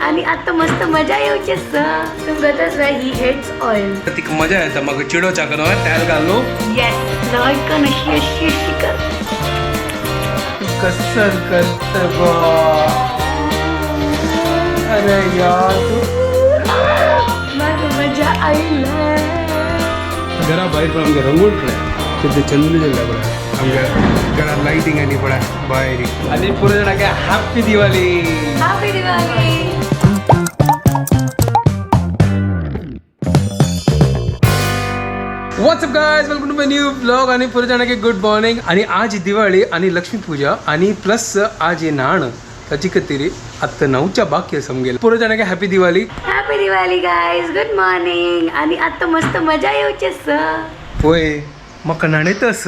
आणि आता मस्त मजा येऊची तुमका तस ही हेट्स ऑइल तिक मजा येता म्हाका चिडोवच्या न्हू तेल घालू येस लायकन अशी अशी अशी कर कसं करत गो अरे यार मग मजा आईला घरा भायर पण आमगे रंगोळ पळय तिथे चंदली जाल्ल्या पळय आमगे घरात लायटिंग आनी पळय भायर आनी पुरो जाणांक happy Diwali. Happy Diwali. What's up guys, welcome to my new blog आणि पुरो जाणांक गुड मॉर्निंग. आणि आज दिवाळी आणि लक्ष्मी पूजा आणि प्लस आज हे नाण ताची खातीर आत्ता 9च्या बाकी समगेल. पुरो जाणांक happy Diwali. Happy Diwali guys, good morning. आणि आता मस्त मजा येऊची होय म्हाका नाणयतस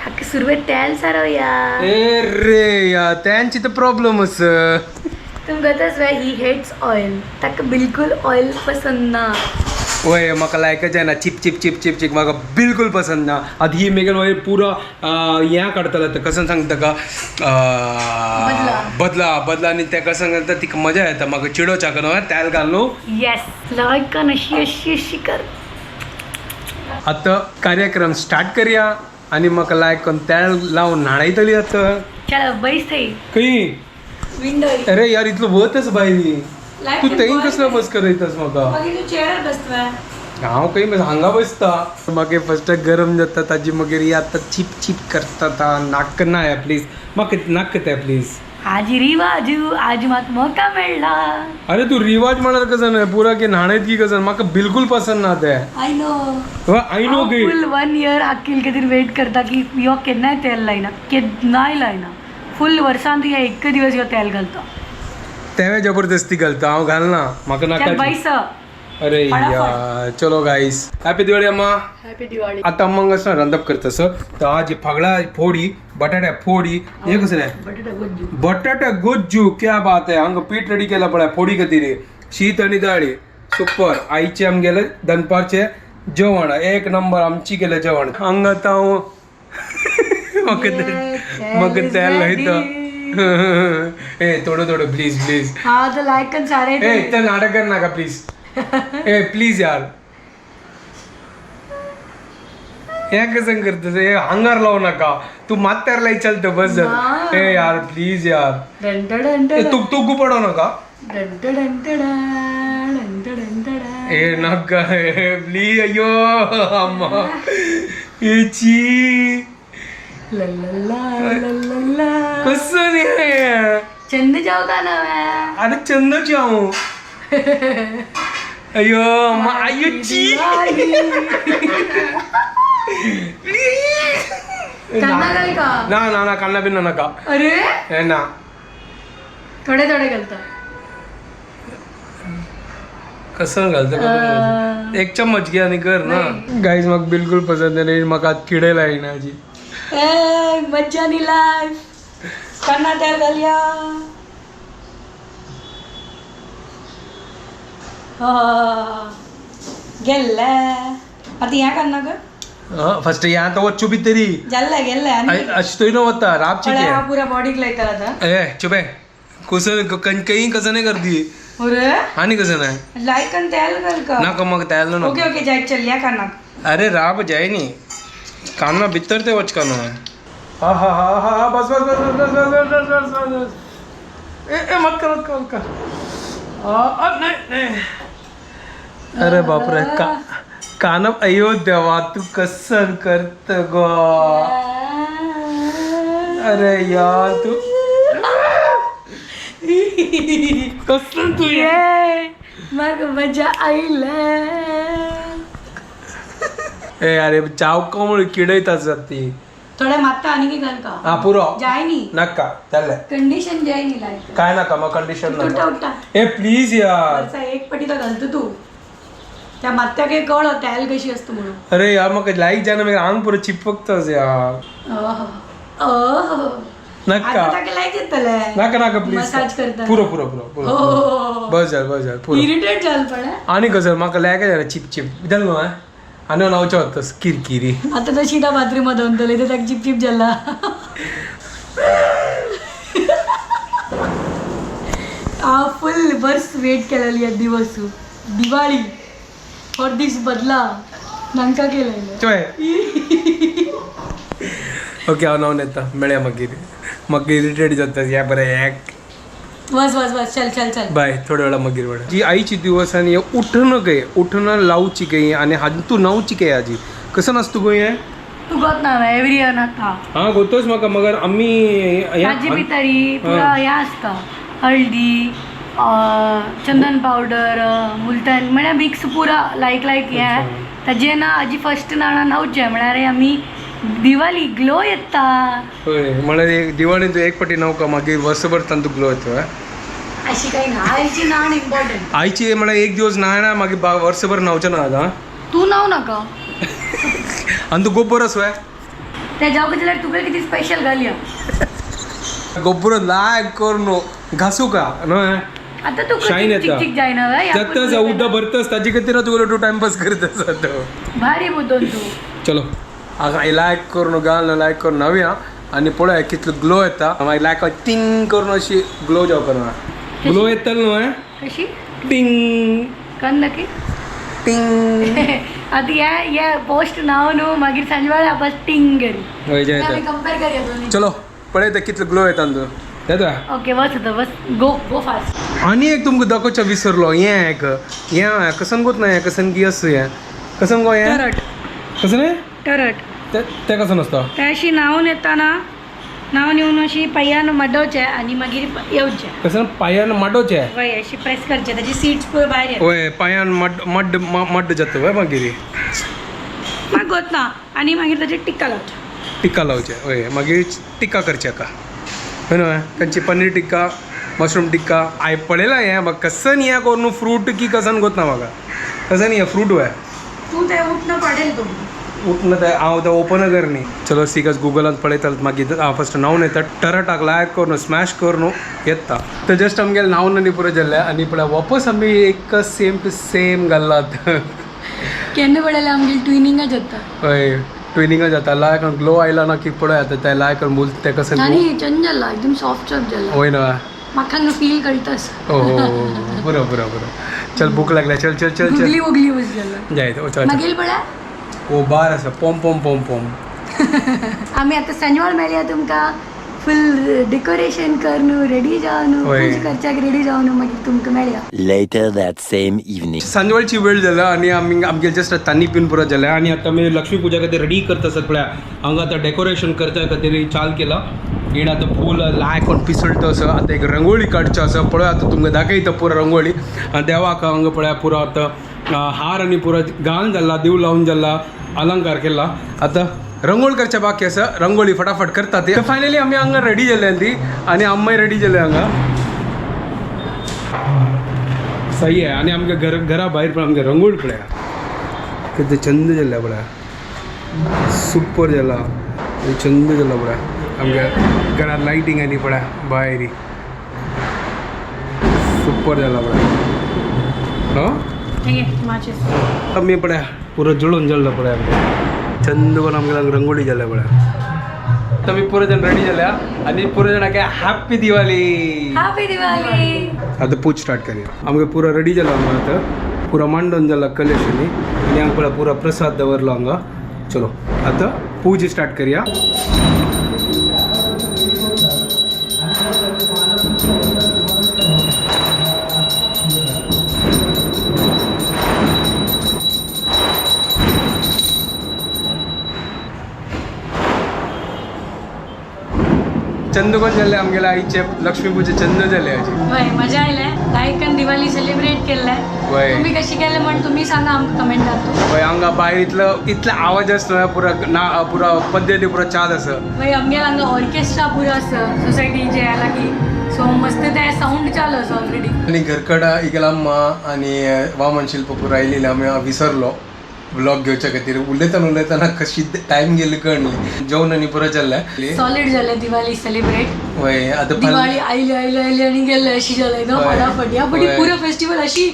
हाकी सुरवेत तेल सारवया. ए रे या त्यांची तर प्रॉब्लेमच तुमका तस ही हेट्स ऑइल ताका बिलकुल ऑइल पसंद ना. होय म्हाका लायकच जायना chip chip chip chip chip म्हाका बिलकुल पसंद ना. आतां ही मेगन वय पुरो हें काडटलो तर कसं सांग ताका बदला आनी तेका सांगता तिका मजा येता म्हाका चिडोवच्या न्हू तेल घालू. येस लायकन अशी अशी अशी कर. आतां कार्यक्रम स्टार्ट करूया आणि म्हाका लायकन तेल लावन न्हाणयतली आतां. चल बैस थंय खंय विंडो. अरे यार इतलो वतच भायली तू थंय कसलो बस करयतस म्हाका. तू चेअर बसतोय. हांव खंय हांगा बसता मागे फस्ट गरम जाता ताजी मागीर ही आतां चिप चिप करता नाक ना प्लीज म्हाका नाक ते प्लीज. आज रिवाजू आज म्हाका मौका मेळ्ळा. अरे तू रिवाज म्हणार कसं नाही पुरा की न्हाणयत की कसं म्हाका बिलकुल पसंद ना ते. आय नो आय नो गे फुल 1 year अखिल खातीर वेट करता की यो केन्नाय तेल लायना केन्नाय लायना. फुल वर्सान ती एक दिवस यो तेल घालता. तेवे जबरदस्ती घालता हांव घालना म्हाका चल नाका. बैस. अरे यार चलो गाईस हॅपी दिवाळी अम्मा. हॅपी दिवाळी. आता अम्मांक असं रंदप करतस तर आज फागळा फोडी बटाट्या फोडी हे कसं नाही बटाटा गोज्जू. बटाटा गोज्जू क्या बात आहे. हांगा पीठ रेडी केला पळय फोडी खातीर शीत आणि दाळी सुपर. आईचे आमगेले दनपारचे जेवण एक नंबर आमची केलं जेवण. हांगा आता हांव म्हाका तेल लायता. ए थोडं थोडं प्लीज प्लीज. हा तर लायकन सारे ए ते नाटक कर नाका प्लीज. ए प्लीज यार हे कसं करतस हे हांगार लावू नका तू मात्यार लाई चलत बस जर. ए यार प्लीज यार तू तू पडू नका. ए नका प्लीज अयो अम्मा एची कसं नाही चंद जाऊ का ना. अरे चंदची हांव अयो अम्मा आयुची ना ना ना कान्ना बिन्ना नका. अरे हे ना थोडे थोडे घालता. कसं घालतं एक चम्मच घे आणि कर ना. गाईज म्हाका बिलकुल पसंद नाही म्हाका किडे लायना जी. मज्जा नी लाईफ कन्ना तेल घालया. गेल्ले आता ह्या कन्ना ग फस्ट या तो वच्चू भितरी जाल्ले गेल्ले अशी तो नो वता राप चिके हा पुरा बॉडीक लायता आता. ए चुपे कुसं काही कसं नाही करती अरे आणि कसं नाही लायकन तेल घाल का. नाका मग त्याला नको. ओके ओके जाय चल या कन्ना. अरे राब जाय नी कान्ना भितर ते वच कानो हा हा हा हा बस बस बस बस बस बस बस बस बस बस. ए मत कर मत कर मत कर. नाही नाही अरे बापरे कान अयो देवा तू कसं करत गो. अरे यार तू कसं तू मग मजा आईला. ए अरे चाव कमळ किडयता जाती थोड्या मात्ता आणि की घाल का. हा पुरो जाय नी नका त्याला कंडिशन जाय नी लाईक काय नका मग कंडिशन उठा नका. उठा. ए प्लीज यार असा एक पटी तर घालतो तू त्या मात्या काही कळ तेल कशी असतो म्हणून. अरे यार मग लाईक जाणं मी अंग पुरं चिपकतच यार. नका नका नका प्लीज मसाज करता पुरो पुरो पुरो पुरो बस झालं बस झालं पुरो. इरिटेट झालं पण आणि कसं म्हाका लायक जाय चिप चिप विधान न्हू आनी नावचें होतस किरकिरी. आता तर सीधा बाथरूम मध्ये वतले तर ताका चिप चिप झाला. हांव फुल वर्स वेट केलेली ह्या दिवस दिवाळी फॉर दीस बदला नांका केलेलं ओके हांव नांव येता मेळया मागीर इरिटेट जाता ह्या बरें बस बस बस चल चल चल बाय थोड्या वेळा मागीर वडा जी आईची दिवस आनी उठणं लावची गई आणि तू न्हावची गई आजी कसं नासतो गो हें तू गोत ना एवरी इयर नाका हा गोतोच म्हाका मगर आमी ताजी भितरी पुरा हें आसता हळदी चंदन पावडर मुलतान म्हळ्यार मिक्स पुरा लायक हें ताजें ना हाजी फर्स्ट नाणा न्हावचें म्हळ्यार आमी दिवाळी ग्लो येता होय म्हळ्यार दिवाळीन तूं एक फावटी न्हावका मागीर वर्सभर तांतू ग्लो येतो अशी काही ना आईची नाण इम्पॉर्टंट आईची म्हळ्यार एक दिवस न्हायना मागीर वर्सभर न्हावचें ना आतां तू न्हाव नाका आनी तूं गोबर सोय त्या जावं जाल्यार तुका कितें स्पेशल घालया गोबर लायक कर न्हू घासूं का न्हय आता तू शाईन चिक येता चिक जायना जाताच उद्दा भरतास ताजे खातीर तूं टायमपास करत आसा तो भारी बुदोन तू चलो लायक करून घाल लायक करून न्हावया आनी पळोवया कितलो ग्लो येता मागीर लायक टिंग करून अशी ग्लो जावपाक ना ग्लो येतलो न्हू कशी टिंग कळ्ळें की टिंग आतां हे पोस्ट नाव न्हू मागीर सांजवाळ आपण टिंग करी हय आमी कंपेर करया दोनी चलो पळयता कितलो ग्लो येता तूं येता ओके बस आता बस गो फास्ट आनी एक तुमकां दाखोवचें विसरलो हें कसन गोत ना हें कसन की असो हें कसन गो हें टरट कसं रे टरट तें कसं आसता ते अशी नावून येताना नाव नेऊन अशी पांयान मडोवचें आनी मागीर येवचें कसं पांयान माडोवचें वय अशी प्रेस करचें ताची सीट्स पळय भायर येता होय पांयान मड्ड जाता होय मागीर म्हाका गोत ना आनी मागीर ताचेर टिक्का लावचें टिक्का लावचें होय मागीर टिक्का करचें हाका हय न्हय तांची पनीर टिक्का मशरूम टिक्का पळयलां हें म्हाका कसन हें करून फ्रूट की कसन गोत ना म्हाका कसन हें फ्रूट होय तूं तें उठणं पाडेल तूं उठना तें हांव तें ओपन करनी चलो सिकस गुगलांत पळयतालो मागीर हांव फस्ट न्हांवन येता टरटाक लायक करून स्मॅश करून येता तर जस्ट आमगेले न्हांवन आनी पुरो जाल्ले आनी पळय वापस आमी एक सेम टू सेम घाल्लात केन्ना पळयलें आमगेली ट्विनिंगच जाता हय ट्विनिंग जाता लायक ग्लो आयला ना की पळय आतां तें लायक मूल तें कसं आनी चेंज जाला एकदम सॉफ्ट जाला होय ना म्हाका हांगा फील कळटास हो बरो बरो बरो चल भूक लागल्या चल चल चल चल गुगली वगली वच जाला जाय चल मागीर पळय ओ बार आसा पोम पोम पोम पोम आमी आतां सांजवाळ मेळया तुमकां फुल डेकोरेशन कर न्हू रेडी जाव न्हू पूज करच्याक रेडी जाव न्हू मागीर तुमकां मेळया Later that same evening. सांजवाळची वेळ जाला आनी आमगे जस्ट तान्नी पिवन पुरो जालें आनी आतां आमी लक्ष्मी पुजा खातीर रेडी करता आसत पळय हांगा आतां डेकोरेशन करच्या खातीर चाल केला हेण आतां फूल लायक कोण पिसळटा असो आतां एक रंगोळी काडचो आसा पळय आतां तुमकां दाखयता पुरो रंगोळी आनी देवाक हांगा पळय पुरो आतां हार आनी पुरो घालून जाल्ला दिव लावन जाल्ला अलंकार केला आतां रंगोळ करचें बाकी आसा रंगोळी फटाफट करता ती फायनली आमी हांगा रेडी जाले ती आनी अम्माय रेडी जाले हांगा सही आहे आनी आमगे घरा भायर पण आमगे रंगोळी पळया कितें चंद जाल्ल्या पळया सुपर जाला चंद जाला पळया आमगे घरा लायटींग आनी पळया भायर सुपर जाला पळया आमी पळया पुरो जुळून जाल्लो पळया आमगे चंद करून आमगे रंगोळी जाल्या पळया आमी पुरो जाण रेडी जाल्या आनी पुरो जाणांक हॅप्पी दिवाळी हॅपी दिवाळी आतां पूज स्टार्ट करूया आमगे पुरो रेडी जाला हांगा आतां पुरो मांडून जाला कलशांनी आनी हांगा पळय पुरो प्रसाद दवरलो हांगा चलो आतां पूज स्टार्ट करूया चंद कोण जाल्ले आमगेले आईचे लक्ष्मी पुजे चंद जाले हाजी वय मजा आयले लायकन दिवाळी सेलिब्रेट केले वय तुम्ही कशी केले म्हण तुम्ही सांगा आमकां कमेंटात वय हांगा भायर इतलो आवाज आसलो पुरो पद्दती पुरो चाल आसा वय आमगेर हांगा ऑर्केस्ट्रा पुरो आसा सोसायटीचे लागीं सो मस्त ते साऊंड चालू आसा ऑलरेडी आनी घरकडा इगला अम्मा आनी वामन शिल्प पुरो आयिल्ली आमी विसरलो ब्लॉग घेवच्या खातीर उलयतना कशी टायम गेली कळनी जेवण आनी पुरो जाल्ले सॉलिड जाले दिवाळी सेलिब्रेट वय आतां दिवाळी आयली आयली आयली आनी गेले अशी जाले न्हू फटाफट ह्या फाटी पुरो फेस्टिवल अशी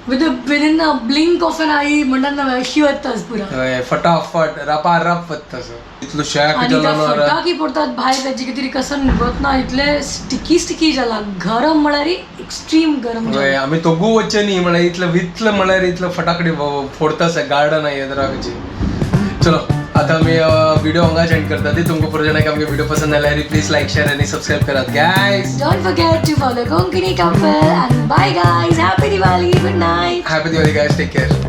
within the blink of an eye म्हणतात ना अशी वताच पुरा हय, फटाफट रपारप तसं इतलो शेक आणि त्या जालो फटाकी पडतात भायर त्याची कितें कसं निघत ना इतले स्टिकी जाला गरम म्हळ्यार एक्स्ट्रीम गरम हय, आमी तोगू वच्चे न्ही म्हळ्यार इतलं म्हळ्यार इतलं फटाकडे फोडतास गार्डन आहे येदराची. चलो आता आमी व्हिडिओ हांगा एंड करता. ती तुमकां पुरो जाणांक आमगे व्हिडिओ पसंद आल्यार प्लीज लाईक शेअर आणि सबस्क्राईब करात guys. Don't forget to follow Konkani Couple and bye guys. Happy Diwali. Good night. Happy Diwali guys, take care.